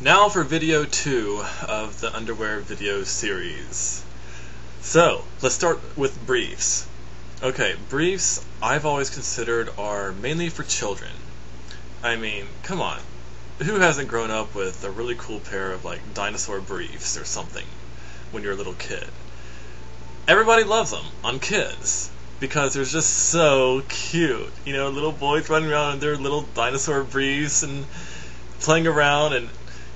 Now for video 2 of the underwear video series. So, let's start with briefs. Okay, briefs I've always considered are mainly for children. I mean, come on. Who hasn't grown up with a really cool pair of like dinosaur briefs or something when you're a little kid? Everybody loves them on kids because they're just so cute. You know, little boys running around in their little dinosaur briefs and playing around, and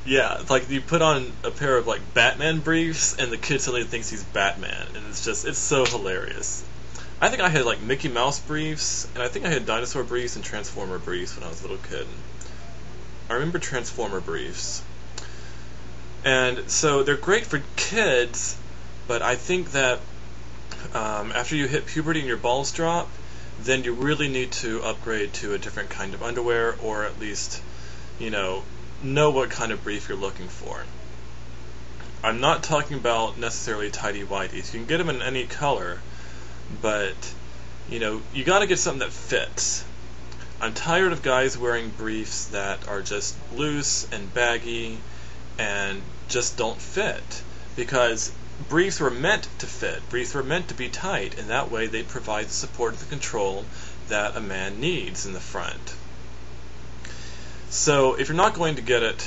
yeah, it's like you put on a pair of like Batman briefs and the kid suddenly thinks he's Batman, and it's so hilarious. I think I had like Mickey Mouse briefs, and I think I had dinosaur briefs and Transformer briefs when I was a little kid. I remember Transformer briefs. And so they're great for kids, but I think that after you hit puberty and your balls drop, then you really need to upgrade to a different kind of underwear, or at least, know what kind of brief you're looking for. I'm not talking about necessarily tighty-whities. You can get them in any color, but you got to get something that fits. I'm tired of guys wearing briefs that are just loose and baggy and just don't fit, because briefs were meant to fit. Briefs were meant to be tight, and that way they provide the support and the control that a man needs in the front. So if you're not going to get it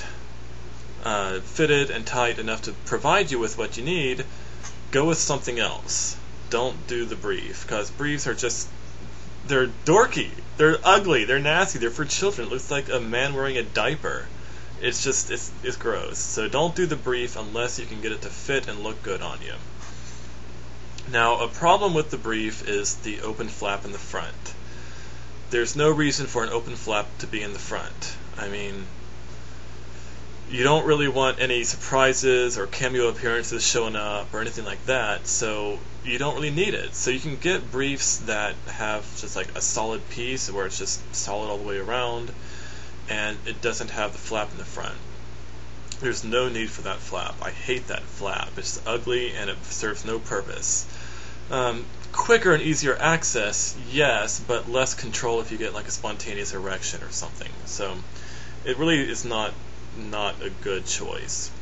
fitted and tight enough to provide you with what you need, go with something else. Don't do the brief, because briefs are they're dorky, they're ugly, they're nasty, they're for children. It looks like a man wearing a diaper. It's gross. So don't do the brief unless you can get it to fit and look good on you. Now, a problem with the brief is the open flap in the front. There's no reason for an open flap to be in the front. I mean, you don't really want any surprises or cameo appearances showing up or anything like that, so you don't really need it. So you can get briefs that have just like a solid piece where it's just solid all the way around, and it doesn't have the flap in the front. There's no need for that flap. I hate that flap. It's ugly and it serves no purpose. Quicker and easier access, yes, but less control if you get like a spontaneous erection or something. So it really is not a good choice.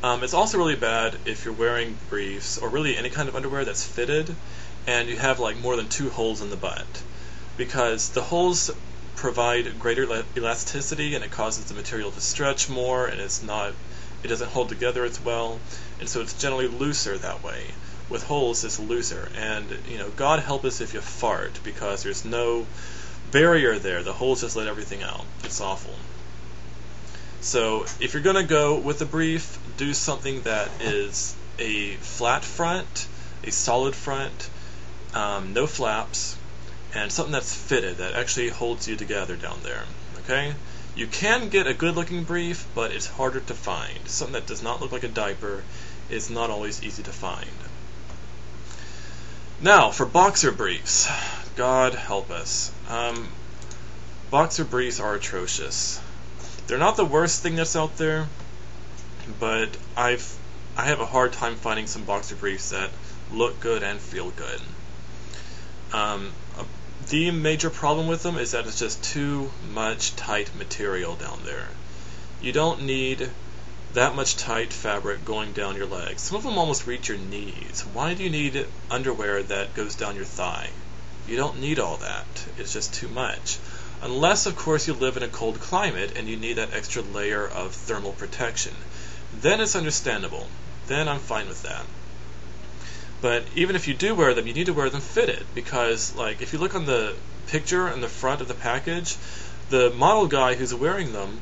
It's also really bad if you're wearing briefs or really any kind of underwear that's fitted and you have like more than 2 holes in the butt, because the holes provide greater elasticity and it causes the material to stretch more, and it doesn't hold together as well, and so it's generally looser that way. With holes, it's looser, and God help us if you fart, because there's no barrier there. The holes just let everything out. It's awful. So if you're going to go with a brief, do something that is a flat front, a solid front, no flaps, and something that's fitted, that actually holds you together down there. Okay? You can get a good-looking brief, but it's harder to find. Something that does not look like a diaper is not always easy to find. Now, for boxer briefs. God help us. Boxer briefs are atrocious. They're not the worst thing that's out there, but I have a hard time finding some boxer briefs that look good and feel good. The major problem with them is that it's just too much tight material down there. You don't need that much tight fabric going down your legs. Some of them almost reach your knees. Why do you need underwear that goes down your thigh? You don't need all that. It's just too much. Unless, of course, you live in a cold climate and you need that extra layer of thermal protection. Then it's understandable. Then I'm fine with that. But even if you do wear them, you need to wear them fitted, because like if you look on the picture in the front of the package, the model guy who's wearing them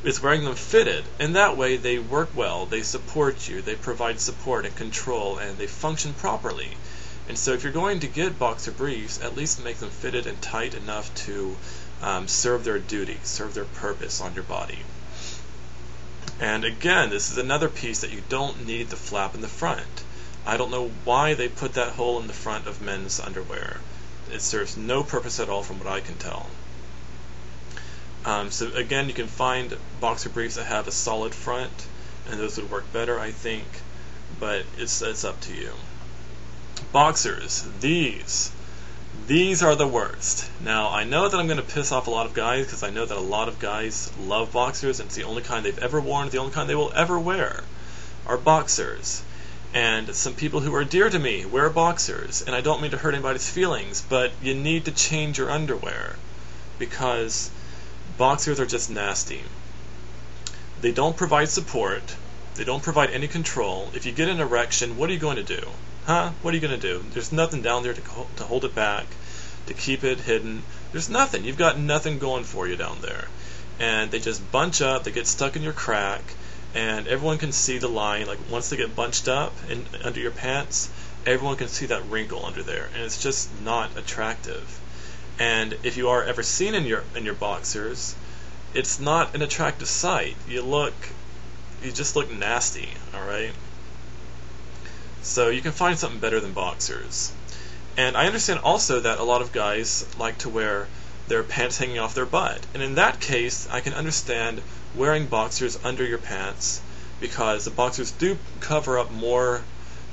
is wearing them fitted, and that way they work well, they support you, they provide support and control, and they function properly. And so if you're going to get boxer briefs, at least make them fitted and tight enough to serve their duty, serve their purpose on your body. And again, this is another piece that you don't need the flap in the front. I don't know why they put that hole in the front of men's underwear. It serves no purpose at all from what I can tell. So again, you can find boxer briefs that have a solid front, and those would work better, I think, but it's up to you. Boxers, these These are the worst. Now, I know that I'm going to piss off a lot of guys because I know that a lot of guys love boxers, and it's the only kind they've ever worn, the only kind they will ever wear are boxers. And some people who are dear to me wear boxers, and I don't mean to hurt anybody's feelings, but you need to change your underwear because boxers are just nasty. They don't provide support. They don't provide any control. If you get an erection, what are you going to do? Huh? What are you going to do? There's nothing down there to hold it back, to keep it hidden. There's nothing. You've got nothing going for you down there. And they just bunch up, they get stuck in your crack, and everyone can see the line. Like once they get bunched up under your pants, everyone can see that wrinkle under there, and it's just not attractive. And if you are ever seen in your boxers, it's not an attractive sight. You just look nasty, alright? So you can find something better than boxers. And I understand also that a lot of guys like to wear their pants hanging off their butt. And in that case, I can understand wearing boxers under your pants because the boxers do cover up more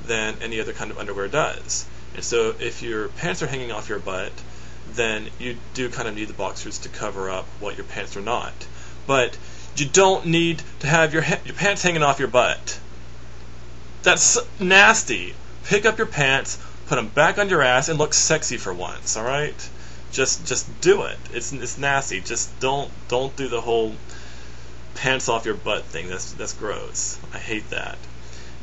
than any other kind of underwear does. And so if your pants are hanging off your butt, then you do kind of need the boxers to cover up what your pants are not. But you don't need to have your pants hanging off your butt. That's nasty. Pick up your pants, put them back on your ass, and look sexy for once. All right, just do it. It's nasty. Just don't do the whole pants off your butt thing. That's gross. I hate that.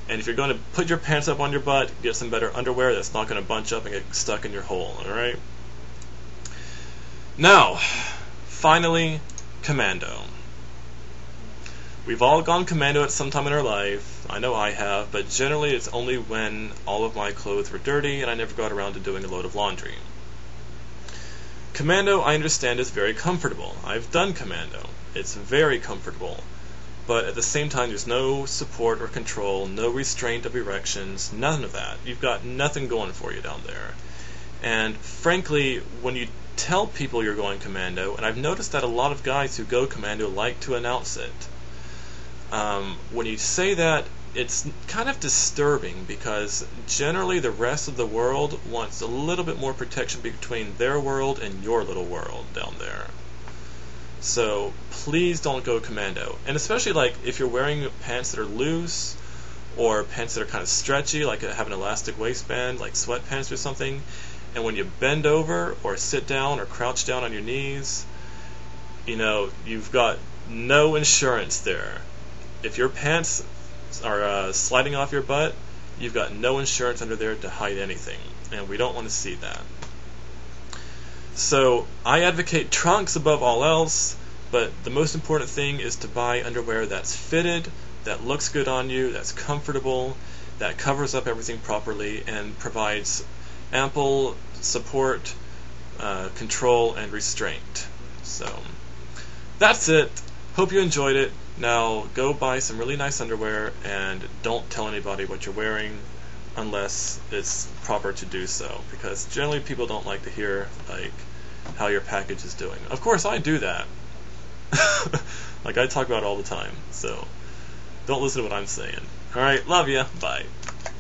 And if you're going to put your pants up on your butt, get some better underwear that's not going to bunch up and get stuck in your hole. All right. Now, finally, commando. We've all gone commando at some time in our life. I know I have, but generally it's only when all of my clothes were dirty and I never got around to doing a load of laundry. Commando, I understand, is very comfortable. I've done commando. It's very comfortable. But at the same time, there's no support or control, no restraint of erections, none of that. You've got nothing going for you down there. And frankly, when you tell people you're going commando, and I've noticed that a lot of guys who go commando like to announce it, when you say that, it's kind of disturbing because generally the rest of the world wants a little bit more protection between their world and your little world down there. So please don't go commando. And especially like if you're wearing pants that are loose or pants that are kind of stretchy, like have an elastic waistband, like sweatpants or something, and when you bend over or sit down or crouch down on your knees, you've got no insurance there. If your pants are sliding off your butt, you've got no insurance under there to hide anything, and we don't want to see that. So I advocate trunks above all else, but the most important thing is to buy underwear that's fitted, that looks good on you, that's comfortable, that covers up everything properly, and provides ample support, control, and restraint. So that's it. Hope you enjoyed it. Now go buy some really nice underwear and don't tell anybody what you're wearing unless it's proper to do so, because generally people don't like to hear like how your package is doing. Of course I do that. Like I talk about it all the time, so don't listen to what I'm saying. Alright, love ya, bye.